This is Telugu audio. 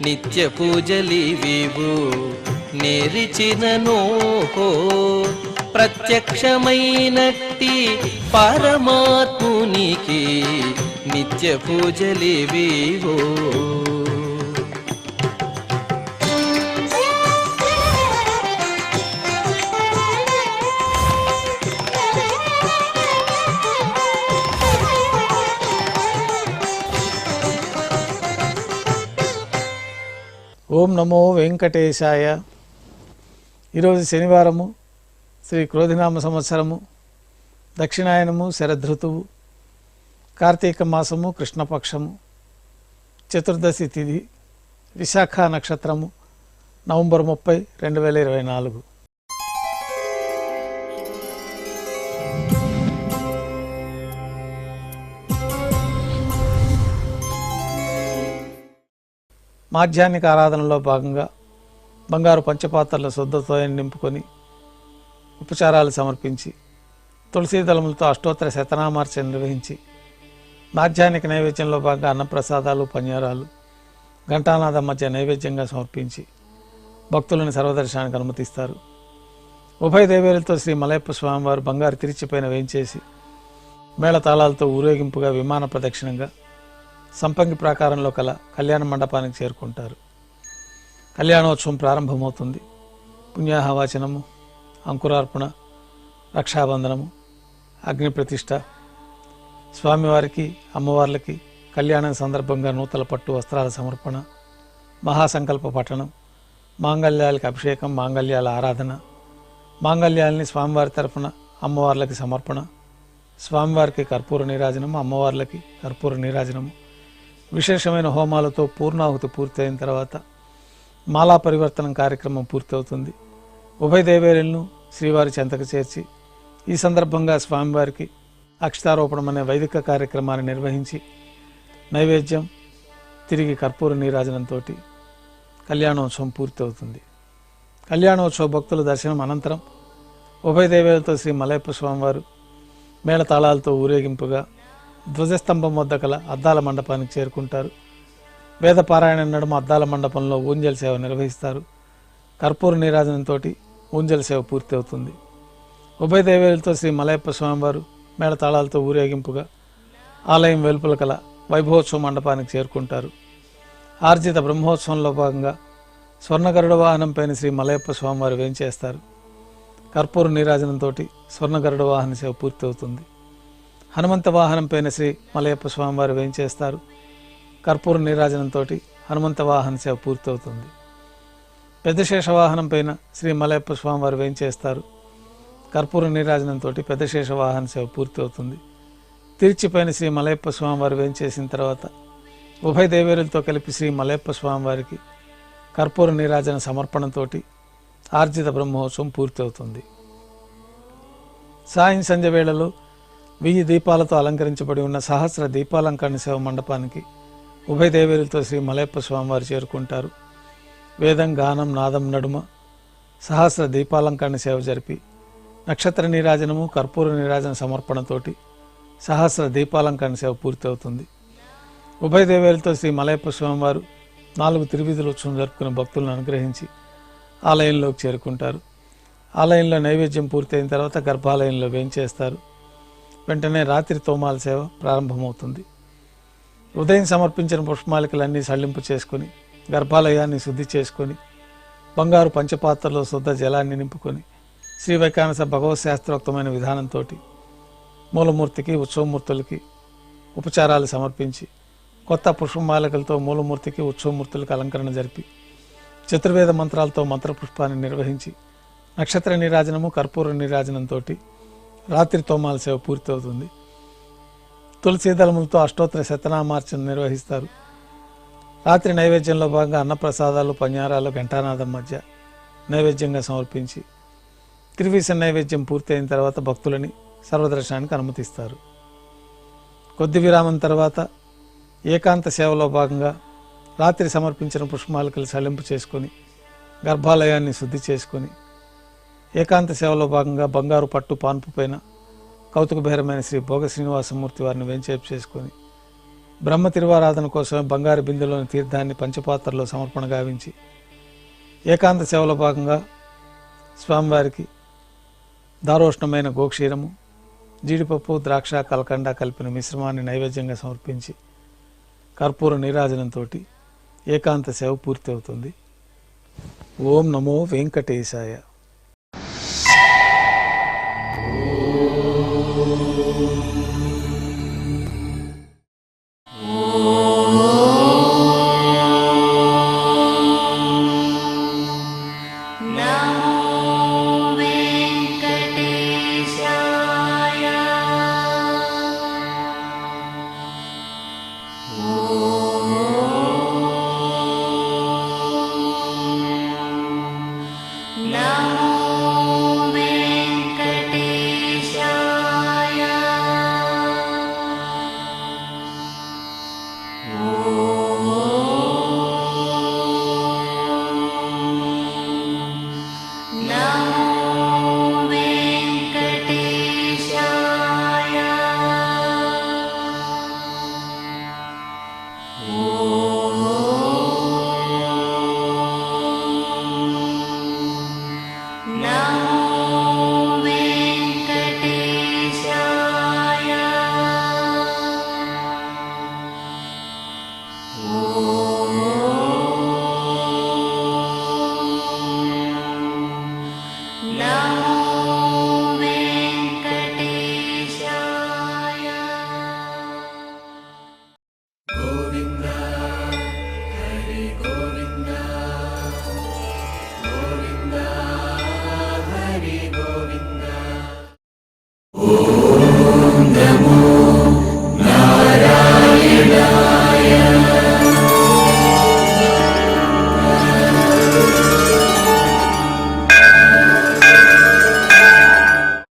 నిత్య పూజలివివు నేరిచిననోహో ప్రత్యక్షమైనట్టి పరమాత్మునికి నిత్య పూజలివివో. ఓం నమో వెంకటేశాయ. ఈరోజు శనివారము, శ్రీ క్రోధినామ సంవత్సరము, దక్షిణాయనము, శరదృతువు, కార్తీక మాసము, కృష్ణపక్షము, చతుర్దశి తిథి, విశాఖ నక్షత్రము, నవంబర్ 30, 2024. మాధ్యాహ్నిక ఆరాధనలో భాగంగా బంగారు పంచపాత్రల శుద్ధతో నింపుకొని ఉపచారాలు సమర్పించి తులసీ దళములతో అష్టోత్తర శతనామార్చన నిర్వహించి మాధ్యాహ్నిక నైవేద్యంలో భాగంగా అన్నప్రసాదాలు, పన్యారాలు, ఘంటానాథం మధ్య నైవేద్యంగా సమర్పించి భక్తులను సర్వదర్శనానికి అనుమతిస్తారు. ఉభయ దేవేరులతో శ్రీ మలయప్ప స్వామివారు బంగారు తిరిచిపైన వేయించేసి మేళతాళాలతో ఊరేగింపుగా విమాన ప్రదక్షిణంగా సంపంగి ప్రాకారంలో కల కళ్యాణ మండపానికి చేరుకుంటారు. కళ్యాణోత్సవం ప్రారంభమవుతుంది. పుణ్యాహవాచనము, అంకురార్పణ, రక్షాబంధనము, అగ్ని ప్రతిష్ట, స్వామివారికి అమ్మవార్లకి కళ్యాణం సందర్భంగా నూతన పట్టు వస్త్రాల సమర్పణ, మహాసంకల్ప పఠనం, మాంగళ్యాలకి అభిషేకం, మాంగళ్యాల ఆరాధన, మాంగళ్యాలని స్వామివారి తరఫున అమ్మవార్లకి సమర్పణ, స్వామివారికి కర్పూర నీరాజనము, అమ్మవార్లకి కర్పూర నీరాజనము, విశేషమైన హోమాలతో పూర్ణాహుతి పూర్తయిన తర్వాత మాలా పరివర్తనం కార్యక్రమం పూర్తవుతుంది. ఉభయ దేవేరులను శ్రీవారి చెంతకు చేర్చి ఈ సందర్భంగా స్వామివారికి అక్షతారోపణం అనే వైదిక కార్యక్రమాన్ని నిర్వహించి నైవేద్యం, తిరిగి కర్పూర నీరాజనంతో కళ్యాణోత్సవం పూర్తవుతుంది. కళ్యాణోత్సవ భక్తుల దర్శనం అనంతరం ఉభయ దేవేరులతో శ్రీ మలయప్ప స్వామివారు మేళతాళాలతో ఊరేగింపుగా ధ్వజస్తంభం వద్ద కల అద్దాల మండపానికి చేరుకుంటారు. వేద పారాయణ నడుమ అద్దాల మండపంలో ఊంజల సేవ నిర్వహిస్తారు. కర్పూర నీరాజనంతో ఊంజల సేవ పూర్తి అవుతుంది. ఉభయ దేవేరులతో శ్రీ మలయప్ప స్వామివారు మేళతాళాలతో ఊరేగింపుగా ఆలయం వెలుపల కల వైభవోత్సవ మండపానికి చేరుకుంటారు. ఆర్జిత బ్రహ్మోత్సవంలో భాగంగా స్వర్ణగరుడ వాహనం పైన శ్రీ మలయప్ప స్వామివారు వేంచేస్తారు. కర్పూర నీరాజనంతో స్వర్ణగరుడ వాహన సేవ పూర్తి అవుతుంది. హనుమంత వాహనం పైన శ్రీ మలయప్ప స్వామివారు వేంచేస్తారు. కర్పూర నీరాజనంతో హనుమంత వాహన సేవ పూర్తవుతుంది. పెద్ద శేష వాహనం పైన శ్రీ మలయప్ప స్వామివారు వేంచేస్తారు. కర్పూర నీరాజనంతో పెద్ద శేష వాహన సేవ పూర్తవుతుంది. తిరుచిపైన శ్రీ మలయప్ప స్వామివారు వేంచేసిన తర్వాత ఉభయ దేవేరులతో కలిపి శ్రీ మలయప్ప స్వామివారికి కర్పూర నీరాజన సమర్పణంతో ఆర్జిత బ్రహ్మోత్సవం పూర్తవుతుంది. సాయం సంధ్య వేళలో 1000 దీపాలతో అలంకరించబడి ఉన్న సహస్ర దీపాలంకరణ సేవ మండపానికి ఉభయ దేవేరులతో శ్రీ మలయప్ప స్వామివారు చేరుకుంటారు. వేదం, గానం, నాదం నడుమ సహస్ర దీపాలంకరణ సేవ జరిపి నక్షత్ర నీరాజనము, కర్పూర నీరాజన సమర్పణతోటి సహస్ర దీపాలంకరణ సేవ పూర్తవుతుంది. ఉభయ దేవేరులతో శ్రీ మలయప్ప స్వామివారు 4 తిరువీధుల ఉత్సవం జరుపుకున్న భక్తులను అనుగ్రహించి ఆలయంలోకి చేరుకుంటారు. ఆలయంలో నైవేద్యం పూర్తయిన తర్వాత గర్భాలయంలో వేంచేస్తారు. వెంటనే రాత్రి తోమాల సేవ ప్రారంభమవుతుంది. ఉదయం సమర్పించిన పుష్పమాలికలన్నీ సళ్లింపు చేసుకొని గర్భాలయాన్ని శుద్ధి చేసుకొని బంగారు పంచపాత్రలో శుద్ధ జలాన్ని నింపుకొని శ్రీ వైకానస భగవత్ శాస్త్రోక్తమైన విధానంతో మూలమూర్తికి, ఉత్సవమూర్తులకి ఉపచారాలు సమర్పించి కొత్త పుష్పమాలికలతో మూలమూర్తికి, ఉత్సవమూర్తులకు అలంకరణ జరిపి చతుర్వేద మంత్రాలతో మంత్రపుష్పాన్ని నిర్వహించి నక్షత్ర నీరాజనము, కర్పూర నీరాజనంతో రాత్రి తోమాల సేవ పూర్తవుతుంది. తులసీ దళములతో అష్టోత్తర శతనామార్చన నిర్వహిస్తారు. రాత్రి నైవేద్యంలో భాగంగా అన్నప్రసాదాలు, పన్యారాలు ఘంటానాదం మధ్య నైవేద్యంగా సమర్పించి త్రివీస నైవేద్యం పూర్తయిన తర్వాత భక్తులని సర్వదర్శనానికి అనుమతిస్తారు. కొద్ది విరామం తర్వాత ఏకాంత సేవలో భాగంగా రాత్రి సమర్పించిన పుష్పమాలికలు సళ్లింపు చేసుకొని గర్భాలయాన్ని శుద్ధి చేసుకొని ఏకాంత సేవలో భాగంగా బంగారు పట్టు పాన్పు పైన కౌతుకభైరమైన శ్రీ భోగ శ్రీనివాసమూర్తి వారిని వెంచేపు చేసుకొని బ్రహ్మ తిరువారాధన కోసం బంగారు బిందెలోని తీర్థాన్ని పంచపాత్రలో సమర్పణ గావించి ఏకాంత సేవలో భాగంగా స్వామివారికి దారోష్ణమైన గోక్షీరము, జీడిపప్పు, ద్రాక్ష, కలకండ కలిపిన మిశ్రమాన్ని నైవేద్యంగా సమర్పించి కర్పూర నీరాజనంతో ఏకాంత సేవ పూర్తి అవుతుంది. ఓం నమో వెంకటేశాయ.